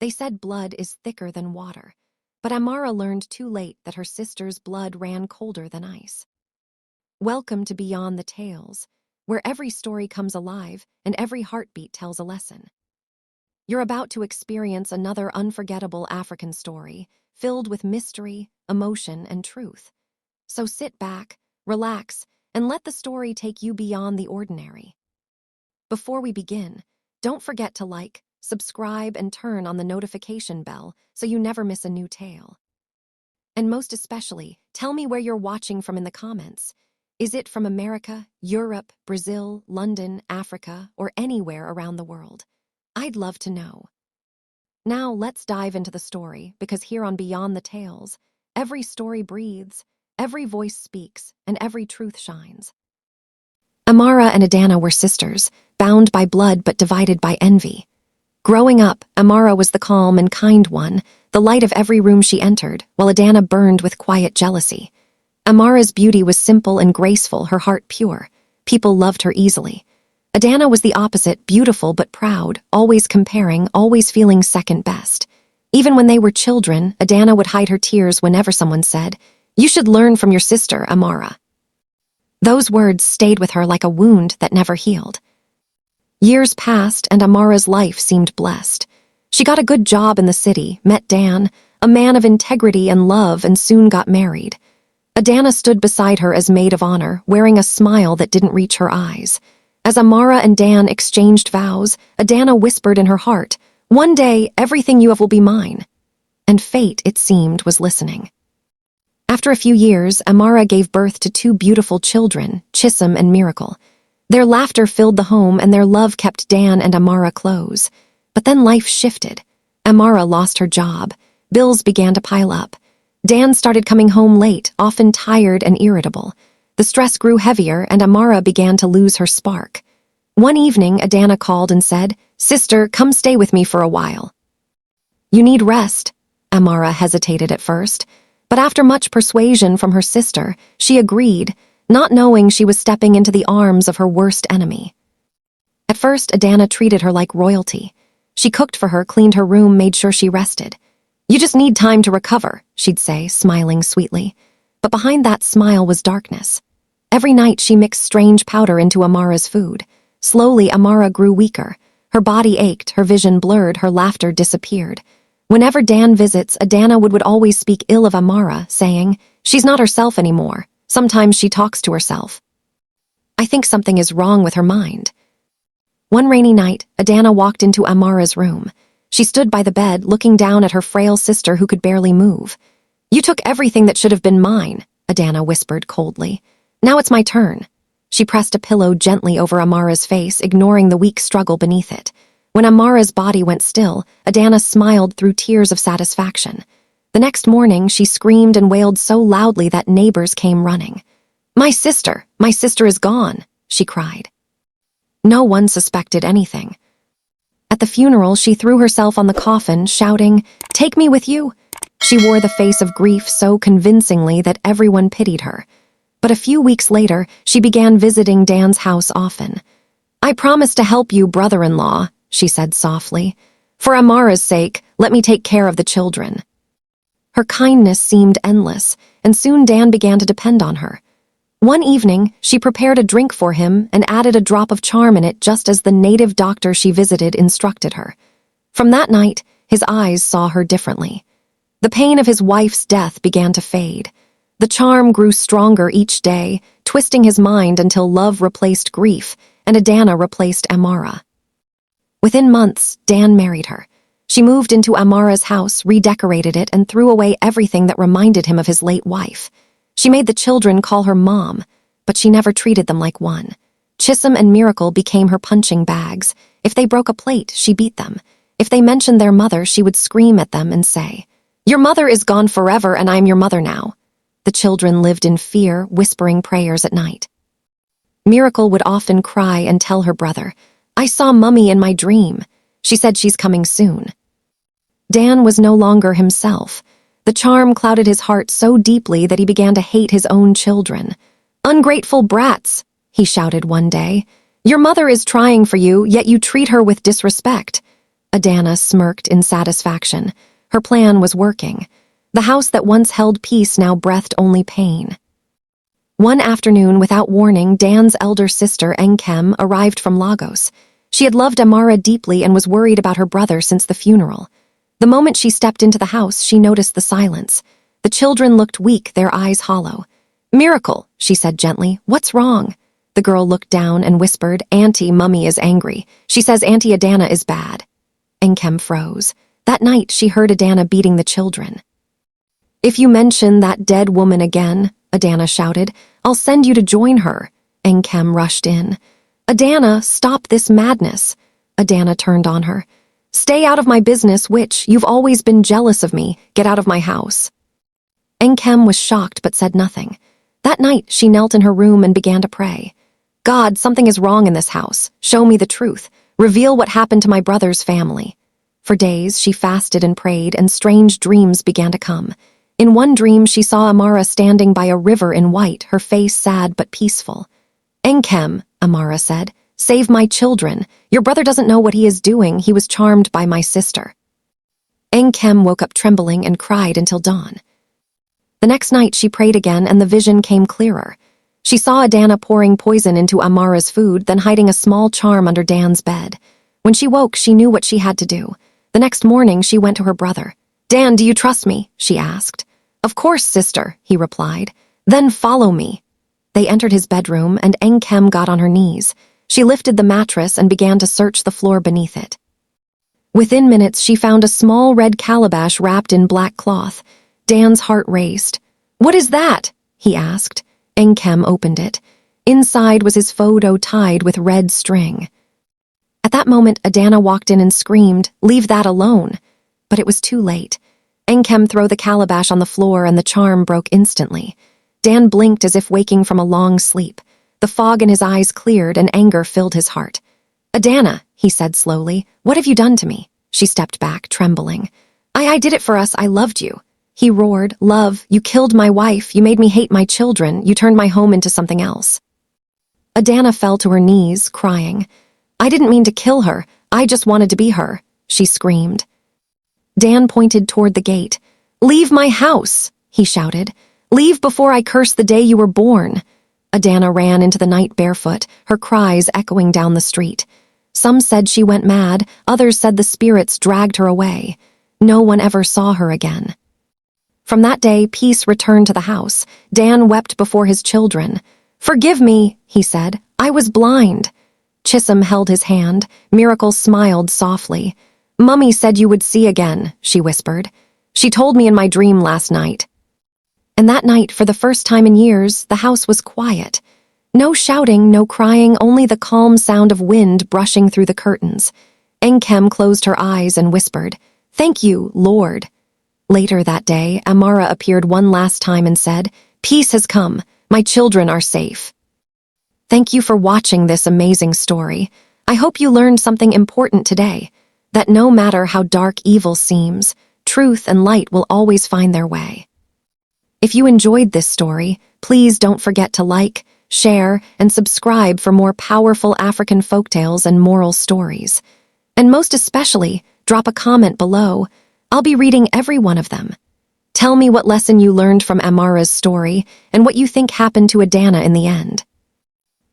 They said blood is thicker than water, but Amara learned too late that her sister's blood ran colder than ice. Welcome to Beyond the Tales, where every story comes alive and every heartbeat tells a lesson. You're about to experience another unforgettable African story, filled with mystery, emotion, and truth. So sit back, relax, and let the story take you beyond the ordinary. Before we begin, don't forget to like, subscribe, and turn on the notification bell so you never miss a new tale. And most especially, tell me where you're watching from in the comments. Is it from America, Europe, Brazil, London, Africa, or anywhere around the world? I'd love to know. Now let's dive into the story, because here on Beyond the Tales, every story breathes, every voice speaks, and every truth shines. Amara and Adanna were sisters, bound by blood but divided by envy. Growing up, Amara was the calm and kind one, the light of every room she entered, while Adanna burned with quiet jealousy. Amara's beauty was simple and graceful, her heart pure. People loved her easily. Adanna was the opposite, beautiful but proud, always comparing, always feeling second best. Even when they were children, Adanna would hide her tears whenever someone said, "You should learn from your sister, Amara." Those words stayed with her like a wound that never healed. Years passed and Amara's life seemed blessed. She got a good job in the city, met Dan, a man of integrity and love, and soon got married. Adanna stood beside her as maid of honor, wearing a smile that didn't reach her eyes. As Amara and Dan exchanged vows, Adanna whispered in her heart, "One day, everything you have will be mine." And fate, it seemed, was listening. After a few years, Amara gave birth to two beautiful children, Chisholm and Miracle. Their laughter filled the home and their love kept Dan and Amara close. But then life shifted. Amara lost her job. Bills began to pile up. Dan started coming home late, often tired and irritable. The stress grew heavier and Amara began to lose her spark. One evening, Adanna called and said, "Sister, come stay with me for a while." "You need rest." Amara hesitated at first, but after much persuasion from her sister, she agreed, not knowing she was stepping into the arms of her worst enemy. At first, Adanna treated her like royalty. She cooked for her, cleaned her room, made sure she rested. "You just need time to recover," she'd say, smiling sweetly. But behind that smile was darkness. Every night she mixed strange powder into Amara's food. Slowly, Amara grew weaker. Her body ached, her vision blurred, her laughter disappeared. Whenever Dan visits, Adanna would always speak ill of Amara, saying, "She's not herself anymore. Sometimes she talks to herself. I think something is wrong with her mind." One rainy night, Adanna walked into Amara's room. She stood by the bed, looking down at her frail sister who could barely move. "You took everything that should have been mine," Adanna whispered coldly. "Now it's my turn." She pressed a pillow gently over Amara's face, ignoring the weak struggle beneath it. When Amara's body went still, Adanna smiled through tears of satisfaction. The next morning, she screamed and wailed so loudly that neighbors came running. My sister is gone," she cried. No one suspected anything. At the funeral, she threw herself on the coffin, shouting, "Take me with you." She wore the face of grief so convincingly that everyone pitied her. But a few weeks later, she began visiting Dan's house often. "I promise to help you, brother-in-law," she said softly. "For Amara's sake, let me take care of the children." Her kindness seemed endless, and soon Dan began to depend on her. One evening, she prepared a drink for him and added a drop of charm in it, just as the native doctor she visited instructed her. From that night, his eyes saw her differently. The pain of his wife's death began to fade. The charm grew stronger each day, twisting his mind until love replaced grief and Adanna replaced Amara. Within months, Dan married her. She moved into Amara's house, redecorated it, and threw away everything that reminded him of his late wife. She made the children call her Mom, but she never treated them like one. Chisholm and Miracle became her punching bags. If they broke a plate, she beat them. If they mentioned their mother, she would scream at them and say, "Your mother is gone forever and I'm your mother now." The children lived in fear, whispering prayers at night. Miracle would often cry and tell her brother, "I saw Mummy in my dream. She said she's coming soon." Dan was no longer himself. The charm clouded his heart so deeply that he began to hate his own children. "Ungrateful brats," he shouted one day. "Your mother is trying for you, yet you treat her with disrespect." Adanna smirked in satisfaction. Her plan was working. The house that once held peace now breathed only pain. One afternoon, without warning, Dan's elder sister, Enkem, arrived from Lagos. She had loved Amara deeply and was worried about her brother since the funeral. The moment she stepped into the house, she noticed the silence. The children looked weak, their eyes hollow. "Miracle," she said gently. "What's wrong?" The girl looked down and whispered, "Auntie, Mummy is angry. She says Auntie Adanna is bad." Enkem froze. That night, she heard Adanna beating the children. "If you mention that dead woman again," Adanna shouted, "I'll send you to join her." Enkem rushed in. "Adanna, stop this madness." Adanna turned on her. "Stay out of my business, witch. You've always been jealous of me. Get out of my house." Enkem was shocked but said nothing. That night, she knelt in her room and began to pray. "God, something is wrong in this house. Show me the truth. Reveal what happened to my brother's family." For days, she fasted and prayed, and strange dreams began to come. In one dream, she saw Amara standing by a river in white, her face sad but peaceful. "Enkem," Amara said, "save my children. Your brother doesn't know what he is doing. He was charmed by my sister." Enkem woke up trembling and cried until dawn. The next night, she prayed again, and the vision came clearer. She saw Adanna pouring poison into Amara's food, then hiding a small charm under Dan's bed. When she woke, she knew what she had to do. The next morning, she went to her brother. "Dan, do you trust me?" she asked. "Of course, sister," he replied. "Then follow me." They entered his bedroom, and Enkem got on her knees. She lifted the mattress and began to search the floor beneath it. Within minutes, she found a small red calabash wrapped in black cloth. Dan's heart raced. "What is that?" he asked. Enkem opened it. Inside was his photo tied with red string. At that moment, Adanna walked in and screamed, "Leave that alone." But it was too late. Enkem threw the calabash on the floor and the charm broke instantly. Dan blinked as if waking from a long sleep. The fog in his eyes cleared and anger filled his heart. "Adanna," he said slowly, "what have you done to me?" She stepped back, trembling. I did it for us. I loved you." He roared, "Love, you killed my wife. You made me hate my children. You turned my home into something else." Adanna fell to her knees, crying. "I didn't mean to kill her. I just wanted to be her," she screamed. Dan pointed toward the gate. "Leave my house," he shouted. "Leave before I curse the day you were born." Adanna ran into the night barefoot, her cries echoing down the street. Some said she went mad, others said the spirits dragged her away. No one ever saw her again. From that day, peace returned to the house. Dan wept before his children. "Forgive me," he said. "I was blind." Chisholm held his hand. Miracle smiled softly. "Mummy said you would see again," she whispered. "She told me in my dream last night." And that night, for the first time in years, the house was quiet. No shouting, no crying, only the calm sound of wind brushing through the curtains. Enkem closed her eyes and whispered, "Thank you, Lord." Later that day, Amara appeared one last time and said, "Peace has come. My children are safe." Thank you for watching this amazing story. I hope you learned something important today, that no matter how dark evil seems, truth and light will always find their way. If you enjoyed this story, please don't forget to like, share, and subscribe for more powerful African folktales and moral stories. And most especially, drop a comment below. I'll be reading every one of them. Tell me what lesson you learned from Amara's story and what you think happened to Adanna in the end.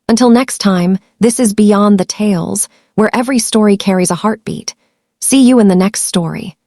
Until next time, this is Beyond the Tales, where every story carries a heartbeat. See you in the next story.